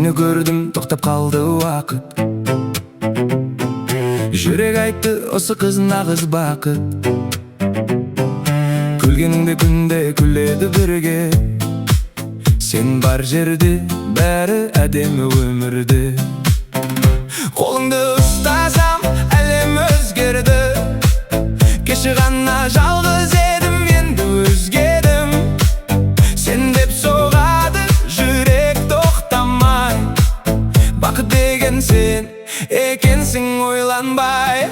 Сені көрдім, тоқтап қалды уақыт. Жүрек айтты, осы қыз нағыз бақыт. Күлгеніңде күнде күледі бірге. Сен бар жерде, бәрі әдемі өмірде. Қолыңды ұстасам, әлем өзгерді. Кеше ғана жалғыз едім, енді өзгедім. Сен деп соғады жүрек тоқтамай. Бақыт деген сен екенсің ойланбай.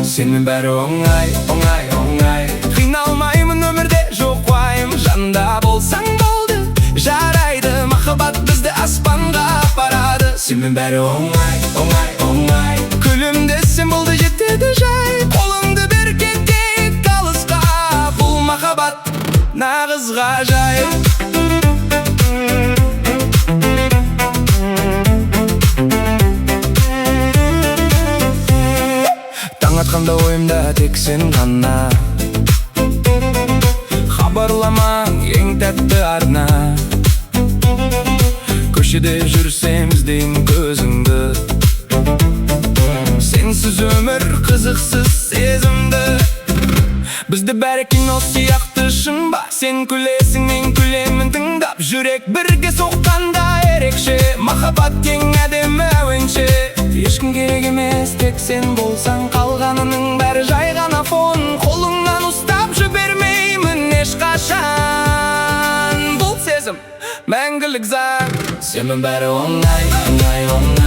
Сенің бәрі оңай, оңай, оңай. Қиналмаймын өмірде, жоқ уайым. Жанымда болсаң болды, жарайды. Махаббат бізді аспанға апарады. Сенің бәрі оңай, оңай, оңай. Күлімдесем болды, жетеді жай. Қолыңды бер кетейік алысқа. Бұл махаббат нағыз ғажайып. Таң атқанда ойымда тек сен ғана. Хабарламаң ең тәтті арна. Көшеде жүрсем іздейін көзіңді. Сенсіз өмір қызықсыз сезімді. Бізді бәрі кино сияқты шын ба? Сен күлесің, мен күлемін тыңдап. Жүрек бірге соққанда ерекше. Махаббат ең әдемі әуенше. Ешкім керек емес, тек сен болсаң. Қалғанының бәрі жай ғана фон. Қолыңнан ұстап жібермеймін ешқашан. Бұл сезім мәңгілік заң. Сенің бәрі оңай, оңай, оңай.